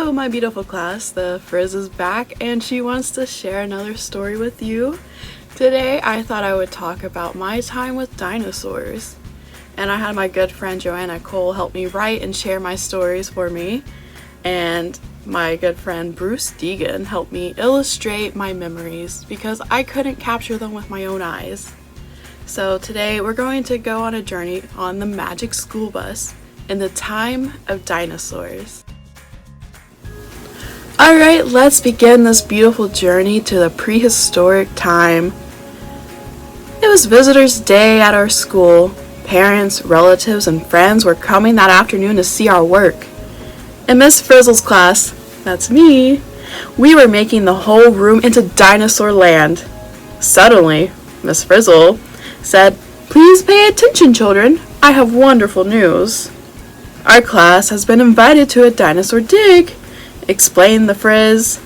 Hello, my beautiful class. The Frizz is back and she wants to share another story with you. Today, I thought I would talk about my time with dinosaurs. And I had my good friend Joanna Cole help me write and share my stories for me. And my good friend Bruce Deegan helped me illustrate my memories because I couldn't capture them with my own eyes. So today, we're going to go on a journey on the Magic School Bus in the time of dinosaurs. Alright, let's begin this beautiful journey to the prehistoric time. It was Visitors' Day at our school. Parents, relatives, and friends were coming that afternoon to see our work. In Miss Frizzle's class, that's me, we were making the whole room into dinosaur land. Suddenly, Miss Frizzle said, "Please pay attention, children. I have wonderful news. Our class has been invited to a dinosaur dig," explained the Frizz.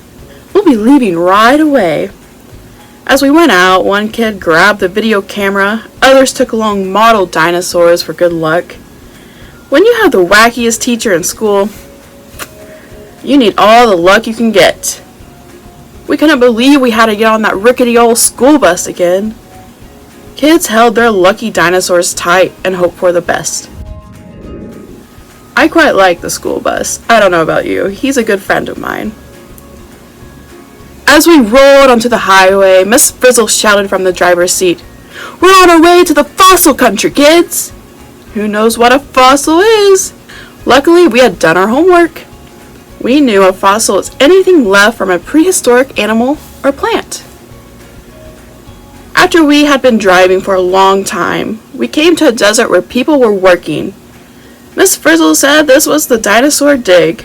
"We'll be leaving right away." As we went out, one kid grabbed the video camera, others took along model dinosaurs for good luck. When you have the wackiest teacher in school, you need all the luck you can get. We couldn't believe we had to get on that rickety old school bus again. Kids held their lucky dinosaurs tight and hoped for the best. I quite like the school bus. I don't know about you. He's a good friend of mine. As we rolled onto the highway, Miss Frizzle shouted from the driver's seat, "We're on our way to the fossil country, kids!" Who knows what a fossil is? Luckily, we had done our homework. We knew a fossil is anything left from a prehistoric animal or plant. After we had been driving for a long time, we came to a desert where people were working. Miss Frizzle said this was the dinosaur dig.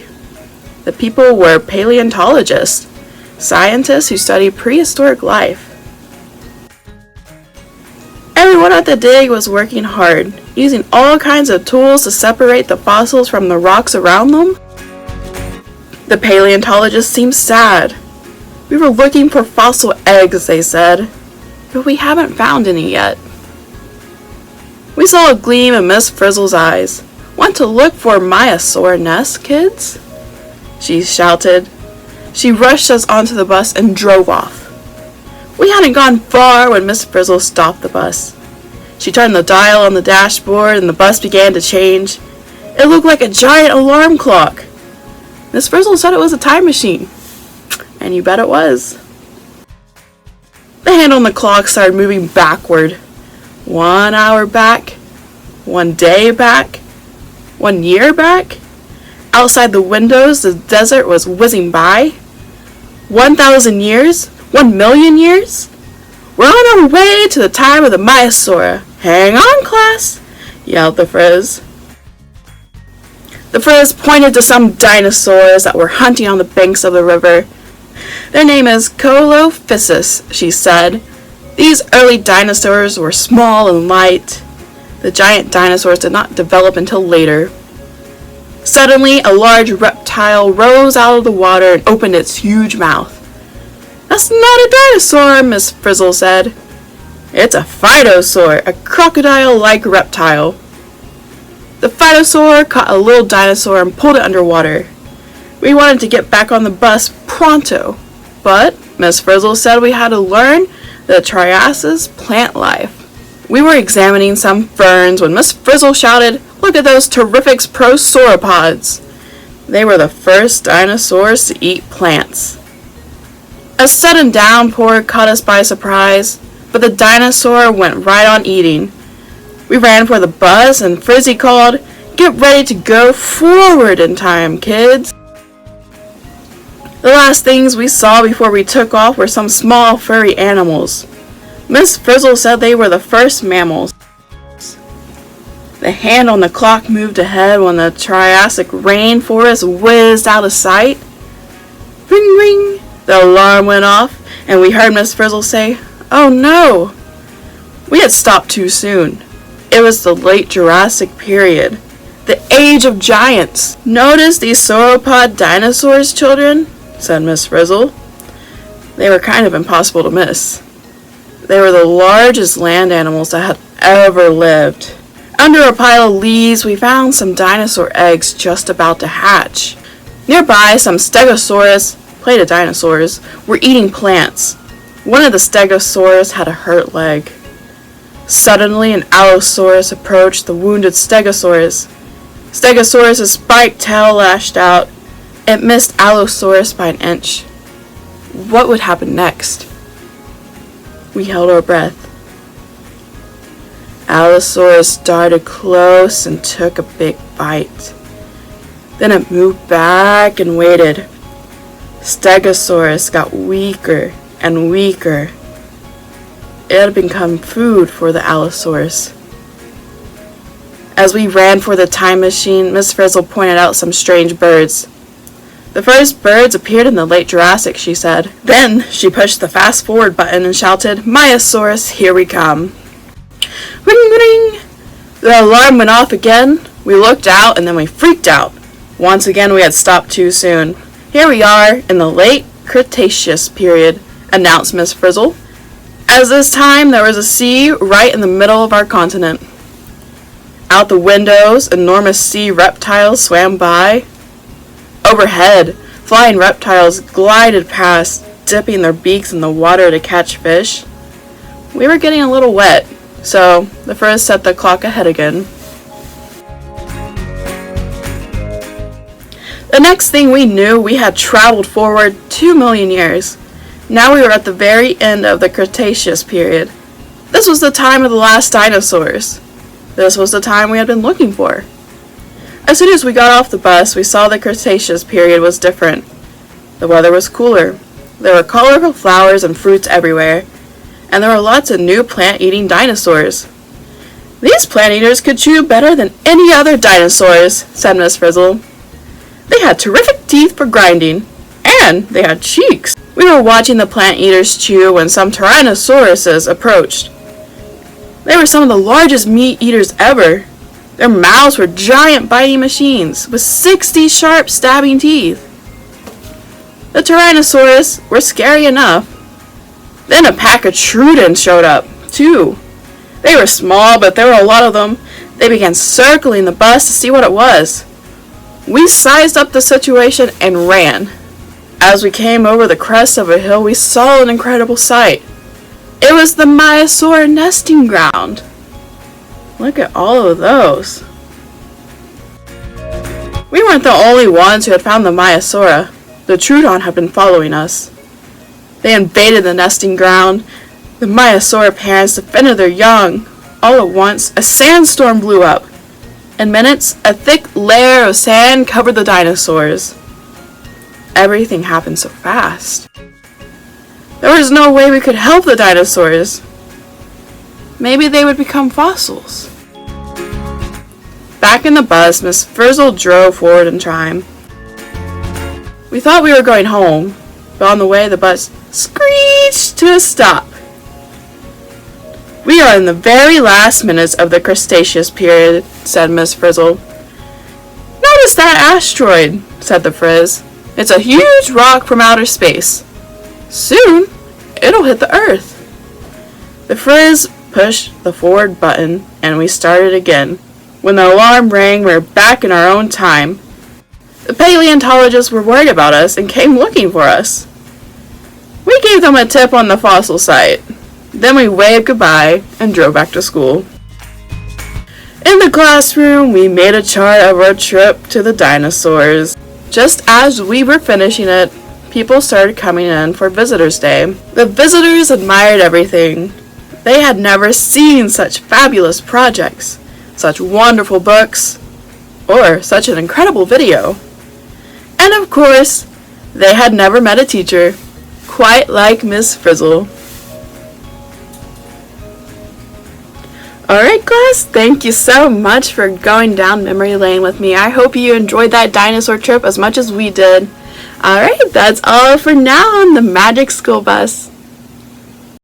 The people were paleontologists, scientists who study prehistoric life. Everyone at the dig was working hard, using all kinds of tools to separate the fossils from the rocks around them. The paleontologists seemed sad. "We were looking for fossil eggs," they said, "but we haven't found any yet." We saw a gleam in Miss Frizzle's eyes. "Want to look for Maiasaur nests, kids?" she shouted. She rushed us onto the bus and drove off. We hadn't gone far when Miss Frizzle stopped the bus. She turned the dial on the dashboard and the bus began to change. It looked like a giant alarm clock. Miss Frizzle said it was a time machine. And you bet it was. The hand on the clock started moving backward. 1 hour back, 1 day back, 1 year back. Outside the windows, the desert was whizzing by. 1,000 years? 1,000,000 years? "We're on our way to the time of the Maiasaur. Hang on, class!" yelled the Frizz. The Frizz pointed to some dinosaurs that were hunting on the banks of the river. "Their name is Colophysis," she said. "These early dinosaurs were small and light. The giant dinosaurs did not develop until later." Suddenly, a large reptile rose out of the water and opened its huge mouth. "That's not a dinosaur," Miss Frizzle said. "It's a phytosaur, a crocodile-like reptile." The phytosaur caught a little dinosaur and pulled it underwater. We wanted to get back on the bus pronto, but Miss Frizzle said we had to learn the Trias's plant life. We were examining some ferns when Miss Frizzle shouted, "Look at those terrific prosauropods!" They were the first dinosaurs to eat plants. A sudden downpour caught us by surprise, but the dinosaur went right on eating. We ran for the bus and Frizzy called, "Get ready to go forward in time, kids." The last things we saw before we took off were some small furry animals. Miss Frizzle said they were the first mammals. The hand on the clock moved ahead when the Triassic rainforest whizzed out of sight. Ring, ring! The alarm went off, and we heard Miss Frizzle say, "Oh no!" We had stopped too soon. It was the late Jurassic period, the age of giants. "Notice these sauropod dinosaurs, children?" said Miss Frizzle. They were kind of impossible to miss. They were the largest land animals that had ever lived. Under a pile of leaves, we found some dinosaur eggs just about to hatch. Nearby, some stegosaurus, plated dinosaurs, were eating plants. One of the stegosaurus had a hurt leg. Suddenly, an allosaurus approached the wounded stegosaurus. Stegosaurus's spiked tail lashed out. It missed Allosaurus by an inch. What would happen next? We held our breath. Allosaurus darted close and took a big bite. Then it moved back and waited. Stegosaurus got weaker and weaker. It had become food for the Allosaurus. As we ran for the time machine, Miss Frizzle pointed out some strange birds. The first birds appeared in the late Jurassic, she said. Then she pushed the fast forward button and shouted, "Myosaurus, here we come." Ring, ring! The alarm went off again. We looked out and then we freaked out. Once again we had stopped too soon. Here we are in the late Cretaceous period, announced Miss Frizzle. As this time there was a sea right in the middle of our continent. Out the windows, enormous sea reptiles swam by. Overhead, flying reptiles glided past, dipping their beaks in the water to catch fish. We were getting a little wet, so the Frizz set the clock ahead again. The next thing we knew, we had traveled forward 2 million years. Now we were at the very end of the Cretaceous period. This was the time of the last dinosaurs. This was the time we had been looking for. As soon as we got off the bus, we saw the Cretaceous period was different. The weather was cooler. There were colorful flowers and fruits everywhere, and there were lots of new plant-eating dinosaurs. These plant-eaters could chew better than any other dinosaurs, said Miss Frizzle. They had terrific teeth for grinding, and they had cheeks. We were watching the plant-eaters chew when some Tyrannosauruses approached. They were some of the largest meat-eaters ever. Their mouths were giant biting machines with 60 sharp stabbing teeth. The Tyrannosaurus were scary enough. Then a pack of Trudens showed up, too. They were small, but there were a lot of them. They began circling the bus to see what it was. We sized up the situation and ran. As we came over the crest of a hill, we saw an incredible sight. It was the Myosaur nesting ground. Look at all of those. We weren't the only ones who had found the Myosaura. The Trudon had been following us. They invaded the nesting ground. The Myosaur parents defended their young. All at once, a sandstorm blew up. In minutes, a thick layer of sand covered the dinosaurs. Everything happened so fast. There was no way we could help the dinosaurs. Maybe they would become fossils. Back in the bus, Miss Frizzle drove forward in time. We thought we were going home, but on the way the bus screeched to a stop. We are in the very last minutes of the Cretaceous period, said Miss Frizzle. Notice that asteroid, said the Frizz. It's a huge rock from outer space. Soon, it'll hit the Earth. The Frizz pushed the forward button, and we started again. When the alarm rang, we were back in our own time. The paleontologists were worried about us and came looking for us. We gave them a tip on the fossil site. Then we waved goodbye and drove back to school. In the classroom, we made a chart of our trip to the dinosaurs. Just as we were finishing it, people started coming in for Visitors' Day. The visitors admired everything. They had never seen such fabulous projects, such wonderful books, or such an incredible video. And of course, they had never met a teacher quite like Miss Frizzle. Alright class, thank you so much for going down memory lane with me. I hope you enjoyed that dinosaur trip as much as we did. Alright, that's all for now on the Magic School Bus.